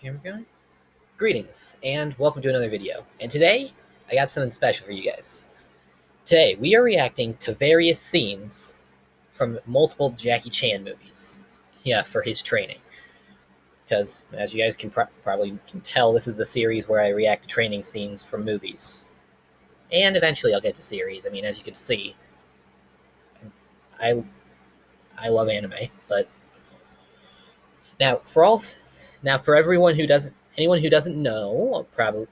Camera going? Greetings, and welcome to another video. And today, I got something special for you guys. Today, we are reacting to various scenes from multiple Jackie Chan movies. Yeah, for his training. Because, as you guys can probably tell, this is the series where I react to training scenes from movies. And eventually I'll get to series. I mean, as you can see, I love anime, but now for anyone who doesn't know, probably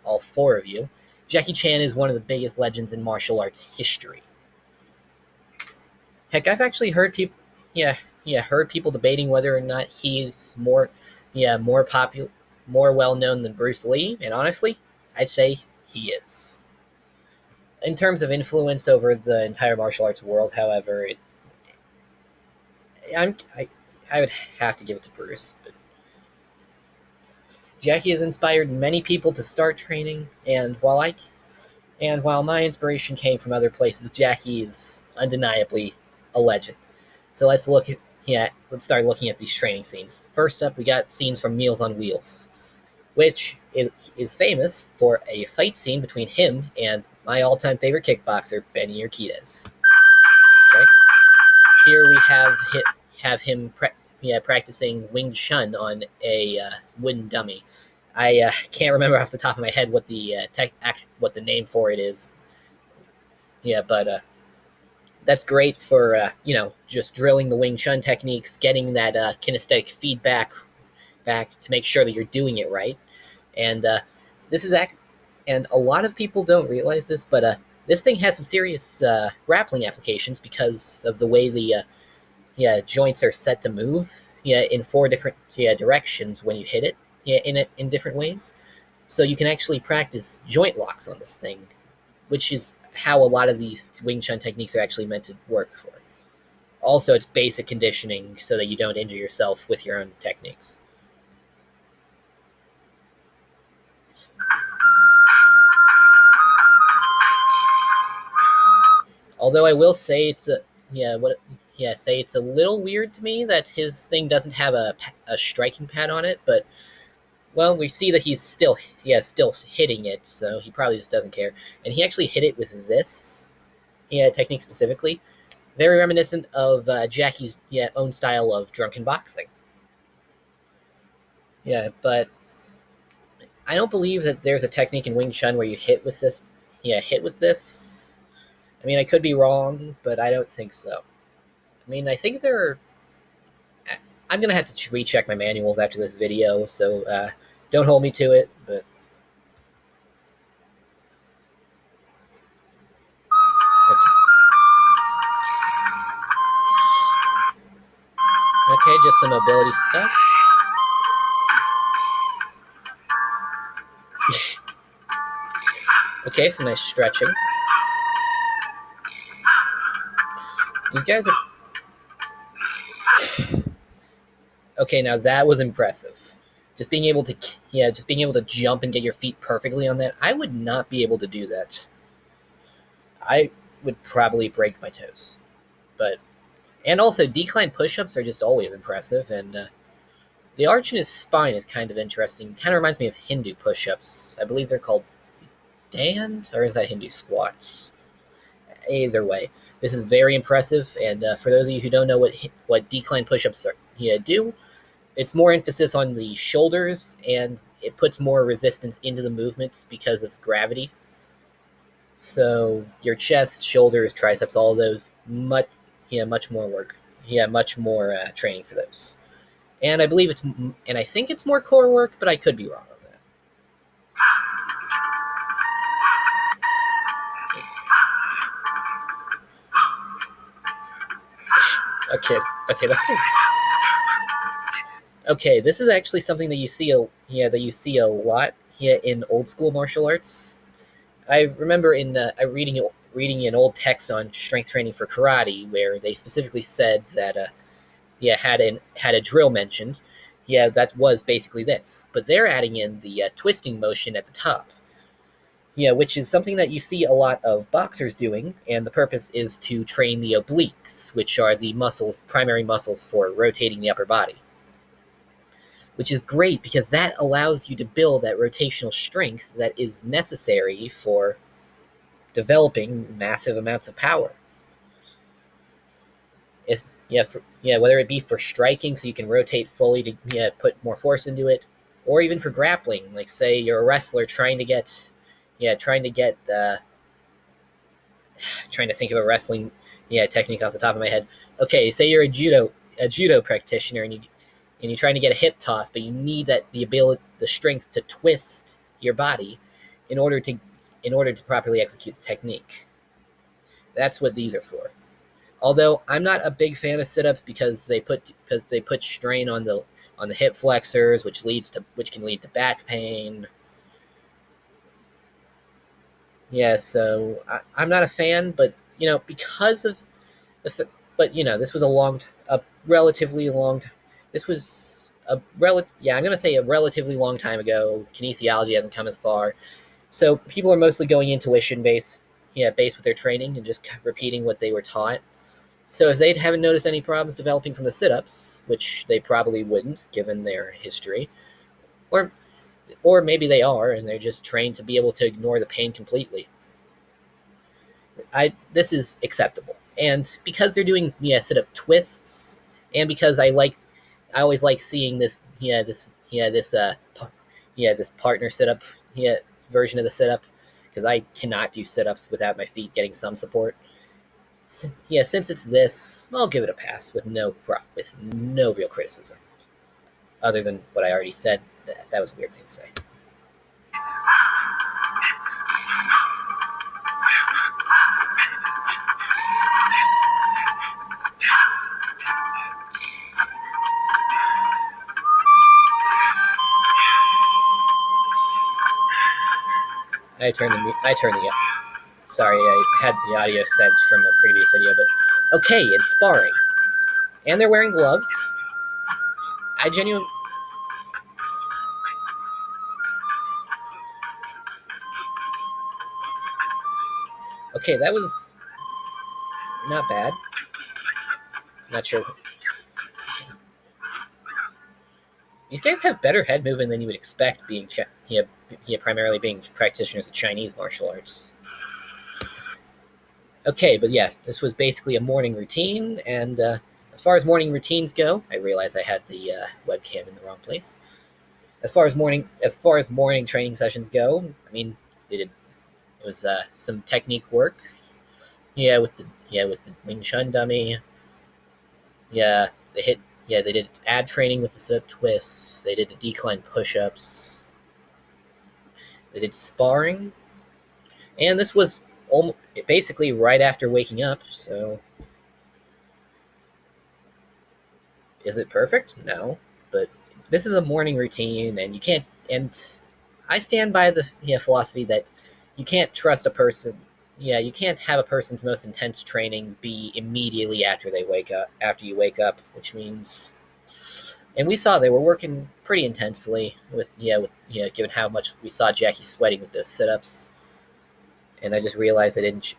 all four of you, Jackie Chan is one of the biggest legends in martial arts history. Heck, I've actually heard heard people debating whether or not he's more popular, more well known than Bruce Lee. And honestly, I'd say he is. In terms of influence over the entire martial arts world, however, I would have to give it to Bruce. But Jackie has inspired many people to start training, and while my inspiration came from other places, Jackie is undeniably a legend. So let's start looking at these training scenes. First up, we got scenes from Meals on Wheels, which is famous for a fight scene between him and my all-time favorite kickboxer, Benny Urquidez. Okay, here we have him practicing Wing Chun on a wooden dummy. I can't remember off the top of my head what the name for it is. But that's great for just drilling the Wing Chun techniques, getting that kinesthetic feedback back to make sure that you're doing it right. And and a lot of people don't realize this, but this thing has some serious grappling applications because of the way the joints are set to move in four different directions when you hit it in different ways. So you can actually practice joint locks on this thing, which is how a lot of these Wing Chun techniques are actually meant to work for. Also, it's basic conditioning so that you don't injure yourself with your own techniques. Although I will say it's a little weird to me that his thing doesn't have a striking pad on it, but well, we see that he's still hitting it, so he probably just doesn't care. And he actually hit it with this technique specifically, very reminiscent of Jackie's own style of drunken boxing. But I don't believe that there's a technique in Wing Chun where you hit with this. I mean, I could be wrong, but I don't think so. I mean, I think I'm going to have to recheck my manuals after this video, so don't hold me to it, but... Okay, just some mobility stuff. Okay, some nice stretching. These guys are... Okay, now that was impressive. Just being able to jump and get your feet perfectly on that. I would not be able to do that. I would probably break my toes. And also, decline push-ups are just always impressive, and the arch in his spine is kind of interesting. Kind of reminds me of Hindu push-ups. I believe they're called Dand, or is that Hindu squats? Either way, this is very impressive, and for those of you who don't know what decline push-ups do, it's more emphasis on the shoulders, and it puts more resistance into the movement because of gravity. So your chest, shoulders, triceps, all of those, much more work. Much more training for those. And I think it's more core work, but I could be wrong on that. Okay, this is actually something that you see a lot in old school martial arts. I remember reading an old text on strength training for karate where they specifically said that had a drill mentioned. That was basically this, but they're adding in the twisting motion at the top. Which is something that you see a lot of boxers doing, and the purpose is to train the obliques, which are the primary muscles for rotating the upper body. which is great because that allows you to build that rotational strength that is necessary for developing massive amounts of power. Whether it be for striking so you can rotate fully to put more force into it, or even for grappling. Like say you're a wrestler trying to get trying to think of a wrestling technique off the top of my head. Okay, say you're a judo practitioner and you're trying to get a hip toss, but you need the strength to twist your body in order to properly execute the technique. That's what these are for. Although I'm not a big fan of sit-ups because they put strain on the hip flexors, which can lead to back pain. Yeah, so I'm not a fan, but because of but this was a relatively long. This was I'm gonna say a relatively long time ago. Kinesiology hasn't come as far, so people are mostly going intuition based with their training and just repeating what they were taught. So if they haven't noticed any problems developing from the sit-ups, which they probably wouldn't given their history, or maybe they are and they're just trained to be able to ignore the pain completely. This is acceptable, and because they're doing sit-up twists, and because I always like seeing this partner sit-up version of the sit-up, because I cannot do sit-ups without my feet getting some support. Since it's this, I'll give it a pass with no real criticism, other than what I already said. That was a weird thing to say. I turned the sorry, I had the audio sent from a previous video, but okay, it's sparring, and they're wearing gloves. Okay, that was not bad. Not sure. These guys have better head movement than you would expect, being primarily being practitioners of Chinese martial arts. Okay, but yeah, this was basically a morning routine, and as far as morning routines go, I realized I had the webcam in the wrong place. As far as morning training sessions go, I mean, it was some technique work. With the Wing Chun dummy. Yeah, they did ab training with the sit-up twists. They did the decline push-ups. They did sparring, and this was basically right after waking up. So, is it perfect? No, but this is a morning routine, and you can't. And I stand by the philosophy that you can't trust a person. You can't have a person's most intense training be immediately after you wake up, which means, and we saw they were working pretty intensely given how much we saw Jackie sweating with those sit-ups, and I just realized I didn't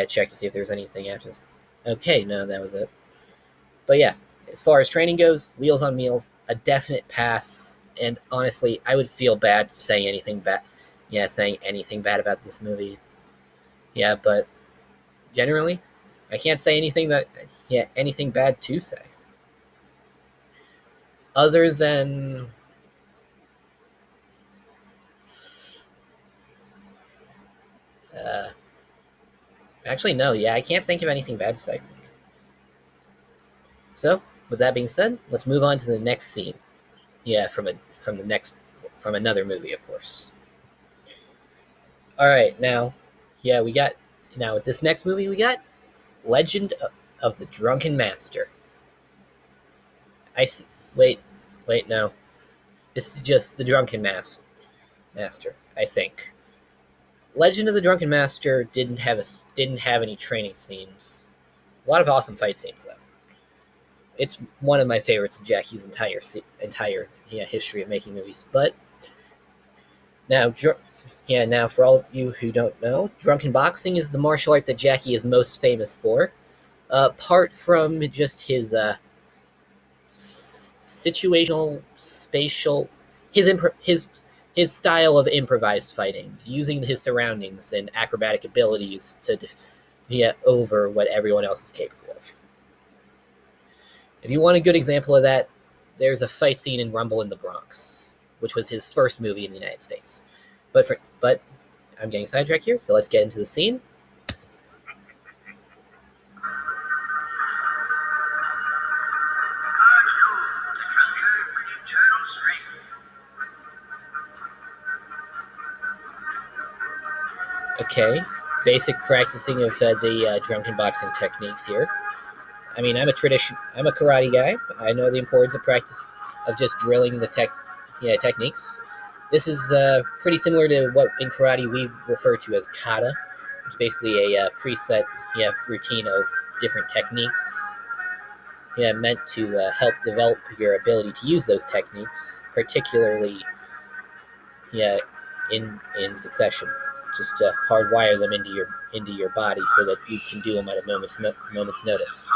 check to see if there was anything after this. Okay, no, that was it. But yeah, as far as training goes, Wheels on Meals, a definite pass, and honestly, I would feel bad saying anything bad about this movie. Yeah, but generally, I can't say anything bad to say. Other than actually no, I can't think of anything bad to say. So, with that being said, let's move on to the next scene. From another movie, of course. All right, now with this next movie we got Legend of the Drunken Master. Wait, no. This is just the Drunken Master, I think. Legend of the Drunken Master didn't have any training scenes. A lot of awesome fight scenes though. It's one of my favorites of Jackie's entire history of making movies. But now, for all of you who don't know, drunken boxing is the martial art that Jackie is most famous for. Apart from just his situational, spatial, his style of improvised fighting, using his surroundings and acrobatic abilities to get over what everyone else is capable of. If you want a good example of that, there's a fight scene in Rumble in the Bronx, which was his first movie in the United States. But I'm getting sidetracked here, so let's get into the scene. Okay, basic practicing of the drunken boxing techniques here. I mean, I'm a karate guy. I know the importance of practice of just drilling the techniques. This is pretty similar to what in karate we refer to as kata, which is basically a preset routine of different techniques. Meant to help develop your ability to use those techniques, particularly yeah, in succession. Just to hardwire them into your body so that you can do them at a moment's notice.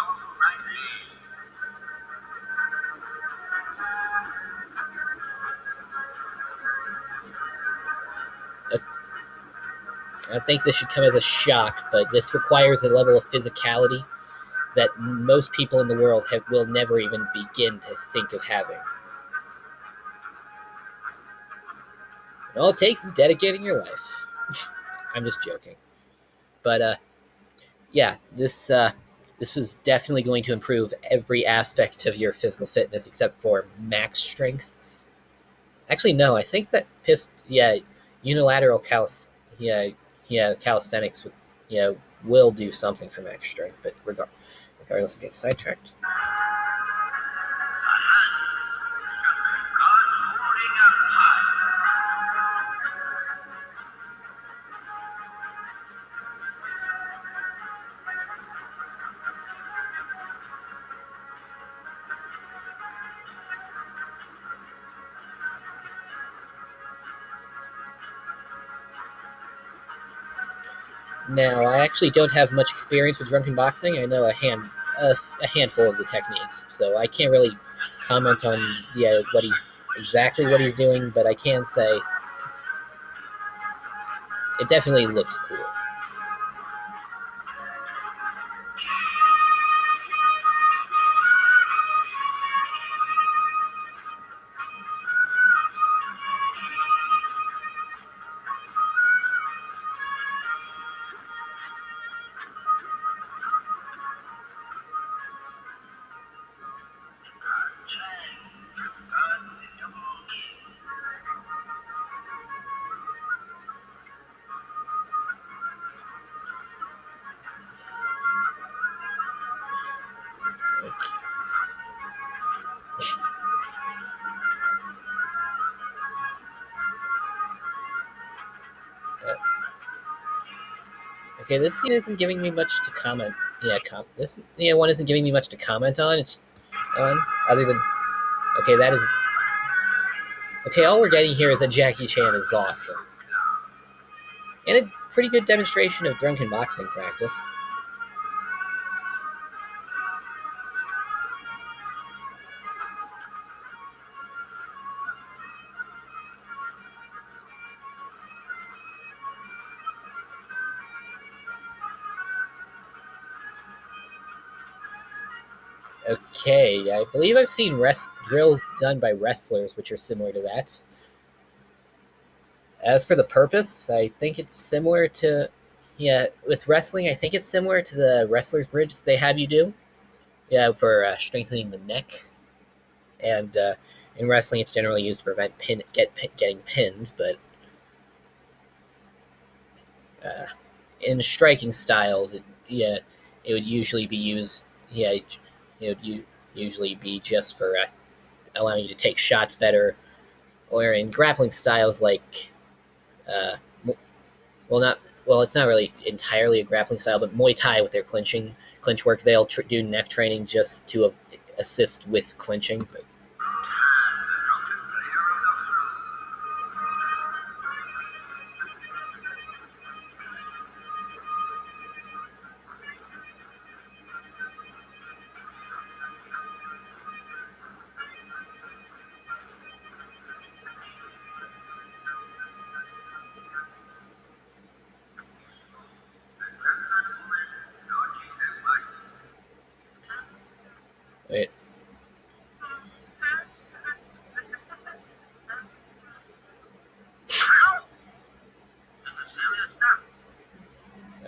I think this should come as a shock, but this requires a level of physicality that most people in the world will never even begin to think of having. And all it takes is dedicating your life. I'm just joking, but yeah, this is definitely going to improve every aspect of your physical fitness except for max strength. Actually, no, I think that unilateral calisthenics will do something for max strength, but regardless of getting sidetracked. Now, I actually don't have much experience with drunken boxing. I know a handful of the techniques, so I can't really comment on what he's doing, but I can say it definitely looks cool. Okay, this scene isn't giving me much to comment. This one isn't giving me much to comment on. It's on other than okay, that is okay. All we're getting here is that Jackie Chan is awesome, and a pretty good demonstration of drunken boxing practice. Okay, I believe I've seen drills done by wrestlers, which are similar to that. As for the purpose, I think it's similar to with wrestling. I think it's similar to the wrestler's bridge they have you do. Yeah, for strengthening the neck, and in wrestling, it's generally used to prevent getting pinned. But uh, in striking styles, it would usually be used. It would usually be just for allowing you to take shots better, or in grappling styles like, uh, well, not well, it's not really entirely a grappling style, but Muay Thai with their clinch work, they'll do neck training just to assist with clinching. But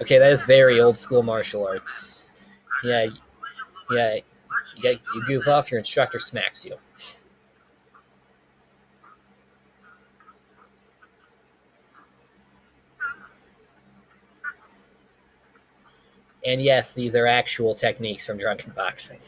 Okay, that is very old school martial arts. Yeah, yeah. You goof off, your instructor smacks you. And yes, these are actual techniques from drunken boxing.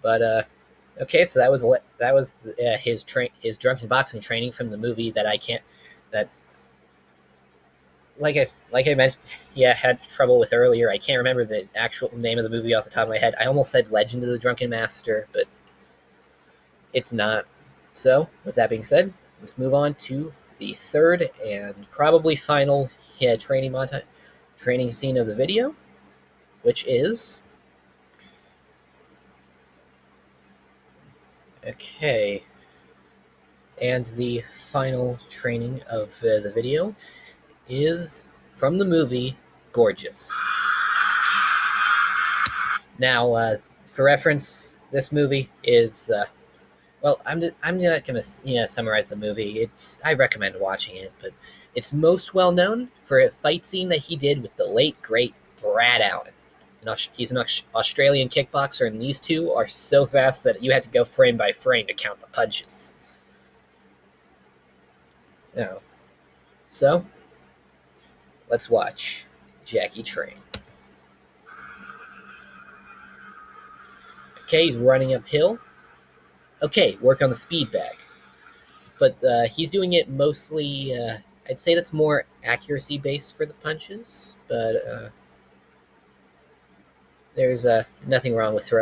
But okay, so that was his drunken boxing training from the movie that I can't that like I mentioned, yeah, had trouble with earlier. I can't remember the actual name of the movie off the top of my head. I almost said Legend of the Drunken Master, but it's not. So, with that being said, let's move on to the third and probably final training scene of the video, which is okay. And the final training of the video is from the movie Gorgeous. Now, for reference, this movie is well, I'm not gonna summarize the movie. I recommend watching it, but it's most well known for a fight scene that he did with the late great Brad Allen. He's an Australian kickboxer, and these two are so fast that you had to go frame by frame to count the punches. No, so let's watch Jackie train. Okay, he's running uphill. Okay, work on the speed bag. But he's doing it mostly. I'd say that's more accuracy based for the punches, but there's nothing wrong with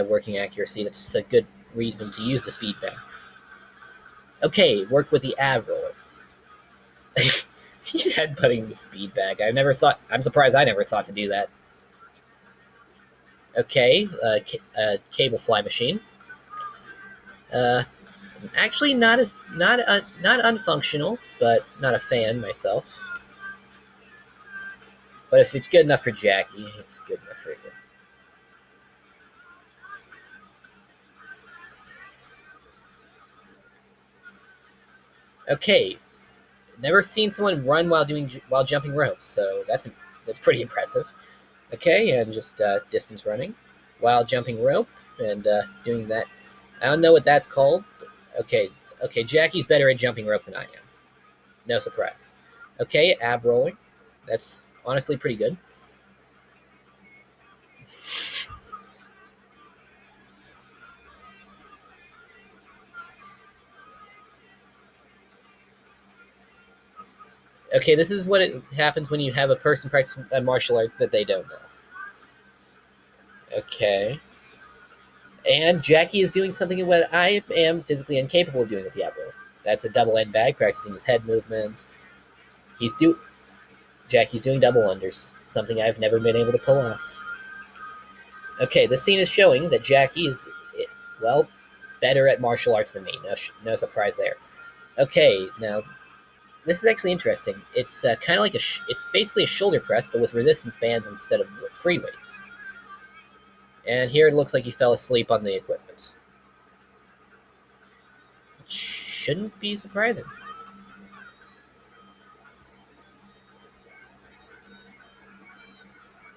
working accuracy. That's a good reason to use the speed bag. Okay, work with the ab roller. He's headbutting the speed bag. I never thought. I'm surprised I never thought to do that. Okay, cable fly machine. Uh, Actually, not unfunctional, but not a fan myself. But if it's good enough for Jackie, it's good enough for you. Okay, never seen someone run while jumping ropes, so that's pretty impressive. Okay, and just distance running while jumping rope and doing that. I don't know what that's called. But okay, okay, Jackie's better at jumping rope than I am. No surprise. Okay, ab rolling. That's honestly pretty good. Okay, this is what it happens when you have a person practice a martial art that they don't know. Okay. And Jackie is doing something that I am physically incapable of doing with the ab roll. That's a double end bag, practicing his head movement. He's do Jackie's doing double unders, something I've never been able to pull off. Okay, this scene is showing that Jackie is, well, better at martial arts than me. No surprise there. Okay, now this is actually interesting. It's kind of like it's basically a shoulder press, but with resistance bands instead of free weights. And here it looks like he fell asleep on the equipment. It shouldn't be surprising.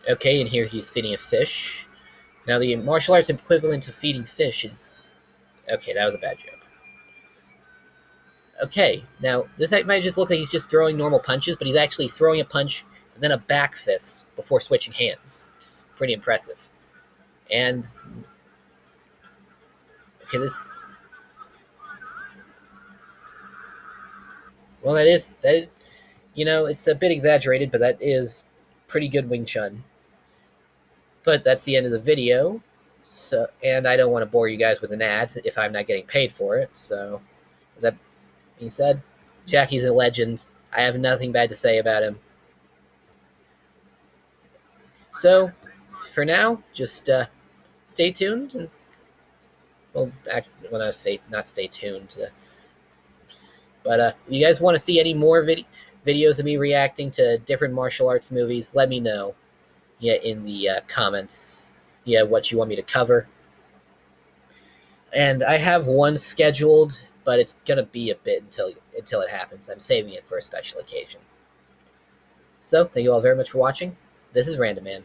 Okay, and here he's feeding a fish. Now, the martial arts equivalent to feeding fish is. Okay, that was a bad joke. Okay, now this might just look like he's just throwing normal punches, but he's actually throwing a punch and then a back fist before switching hands. It's pretty impressive. And. Okay, this. Well, that is. It's a bit exaggerated, but that is pretty good Wing Chun. But that's the end of the video. So, and I don't want to bore you guys with an ad if I'm not getting paid for it. So, with that being said, Jackie's a legend. I have nothing bad to say about him. So, for now, just stay tuned. And, well, I stay tuned. But if you guys want to see any more videos of me reacting to different martial arts movies, let me know. Yeah, in the comments. Yeah, what you want me to cover. And I have one scheduled, but it's gonna be a bit until it happens. I'm saving it for a special occasion. So, thank you all very much for watching. This is Random Man.